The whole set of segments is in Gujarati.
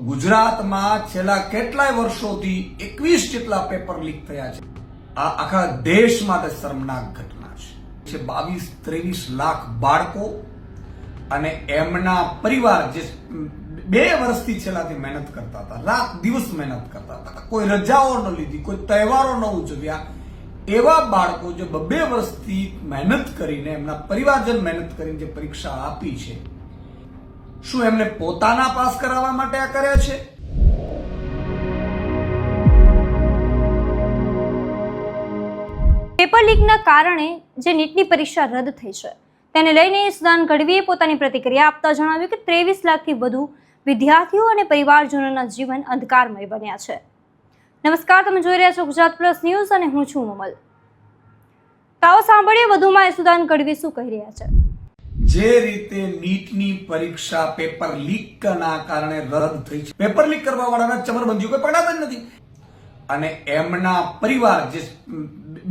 ગુજરાતમાં છેલ્લા કેટલાય વર્ષોથી 21 જેટલા પેપર લીક થયા છે। આ આખા દેશ માટે શર્મનાક ઘટના છે। 22-23 લાખ બાળકો અને એમના પરિવાર જે 2 વર્ષથી છેલ્લાથી મહેનત કરતા હતા, રાત દિવસ મહેનત કરતા હતા, કોઈ રજાઓ ન લીધી, કોઈ તહેવારો ન ઉજવ્યા, એવા બાળકો જે 2 વર્ષથી મહેનત કરીને, એમના પરિવારજન મહેનત કરીને જે પરીક્ષા આપી છે, શું એમને પોતાના પાસ કરાવવા માટે આ કર્યા છે? પેપર લીકના કારણે જે નીટની પરીક્ષા રદ થઈ છે તેને લઈને ઈશુદાન ગઢવીએ પોતાની પ્રતિક્રિયા આપતા જણાવ્યું કે 23 લાખથી વધુ વિદ્યાર્થીઓ અને પરિવારજનોના જીવન અંધકારમય બન્યા છે। નમસ્કાર, તમે જોઈ રહ્યા છો ગુજરાત પ્લસ ન્યૂઝ અને હું છું મમલ। તાઓ સાંભળીએ વધુમાં ઈશુદાન ગઢવી શું કહી રહ્યા છે। જે રીતે નીટની પરીક્ષા પેપર લીકના કારણે રદ થઈ છે, પેપર લીક કરવા વાળાના ચમરબંધીઓ કોઈ પકડાતા જ નથી, અને એમના પરિવાર જે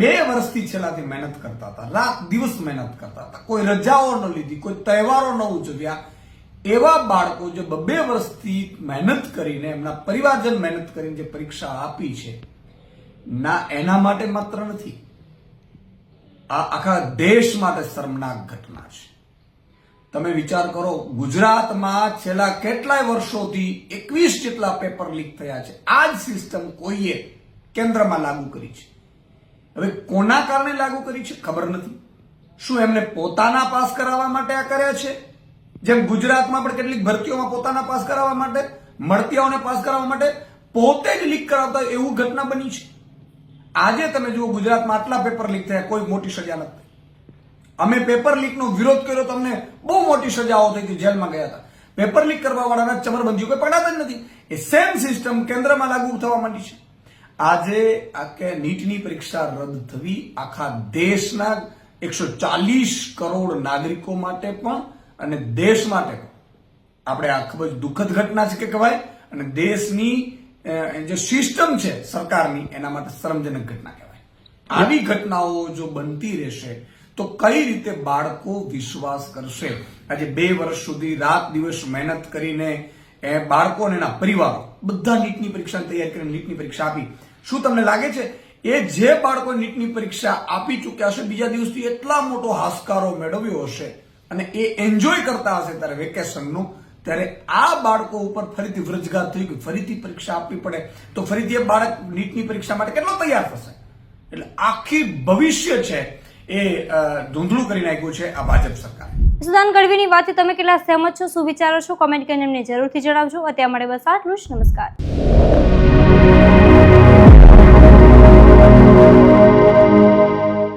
2 વર્ષથી છેલ્લાથી મહેનત કરતા હતા, રાત દિવસ મહેનત કરતા હતા, કોઈ રજાઓ ન લીધી, કોઈ તહેવારો ન ઉજવ્યા, એવા બાળકો જે 2 વર્ષથી મહેનત કરીને, એમના પરિવારજન મહેનત કરીને જે પરીક્ષા આપી છે, ના એના માટે માત્ર નથી, આ આખા દેશ માટે શર્મનાક ઘટના છે। તમે વિચાર કરો, ગુજરાતમાં છેલ્લા કેટલાય વર્ષોથી 21 જેટલા પેપર લીક થયા છે। આ જ સિસ્ટમ કોઈએ કેન્દ્રમાં લાગુ કરી છે। હવે કોના કારણે લાગુ કરી છે ખબર નથી। શું એમને પોતાના પાસ કરાવવા માટે આ કર્યા છે? જેમ ગુજરાતમાં પણ કેટલીક ભરતીઓમાં પોતાના પાસ કરાવવા માટે, મળતીઓને પાસ કરાવવા માટે પોતે જ લીક કરાવતા એવું ઘટના બની છે। આજે તમે જુઓ, ગુજરાતમાં આટલા પેપર લીક થયા, કોઈ મોટી સજા નથી। અમે પેપર લીકનો વિરોધ કર્યો તો અમને બહુ મોટી સજાઓ થઈ હતી, જેલમાં ગયા હતા। પેપર લીક કરવા વાળાના ચમરબંધીઓ કોઈ પકડાતા જ નથી। એ સેમ સિસ્ટમ કેન્દ્રમાં લાગુ થવા માંડી છે। આજે આ નીટની પરીક્ષા રદ થવી આખા દેશના 140 કરોડ નાગરિકો માટે પણ અને દેશ માટે પણ આપણે આ ખૂબ જ દુઃખદ ઘટના છે કે કહેવાય, અને દેશની જે સિસ્ટમ છે સરકારની, એના માટે શરમજનક ઘટના કહેવાય। આવી ઘટનાઓ જો બનતી રહેશે તો કઈ રીતે બાળકો વિશ્વાસ કરશે? આજે 2 વર્ષ સુધી રાત દિવસ મહેનત કરીને એ બાળકો અને એના પરિવારો બધા નીટની પરીક્ષાની તૈયારી કરીને નીટની પરીક્ષા આપી। શું તમને લાગે છે એ જે બાળકો નીટની પરીક્ષા આપી ચૂક્યા હશે, બીજા દિવસથી એટલા મોટો હાશકારો મેળવ્યો હશે અને એ એન્જોય કરતા હશે ત્યારે વેકેશનનું, ત્યારે આ બાળકો ઉપર ફરીથી વ્રજઘાત થઈ ગયું, ફરીથી પરીક્ષા આપવી પડે તો ફરીથી એ બાળક નીટની પરીક્ષા માટે કેટલો તૈયાર થશે? એટલે આખી ભવિષ્ય છે એ ધૂંધળું કરી નાખ્યું છે આ ભાજપ સરકારે। ઈશુદાન ગઢવીની વાતથી તમે કેટલા સહેમત છો, શું વિચારો છો, કોમેન્ટ કરીને અમને જરૂરથી જણાવજો। અત્યારે માટે બસ આટલું જ। નમસ્કાર।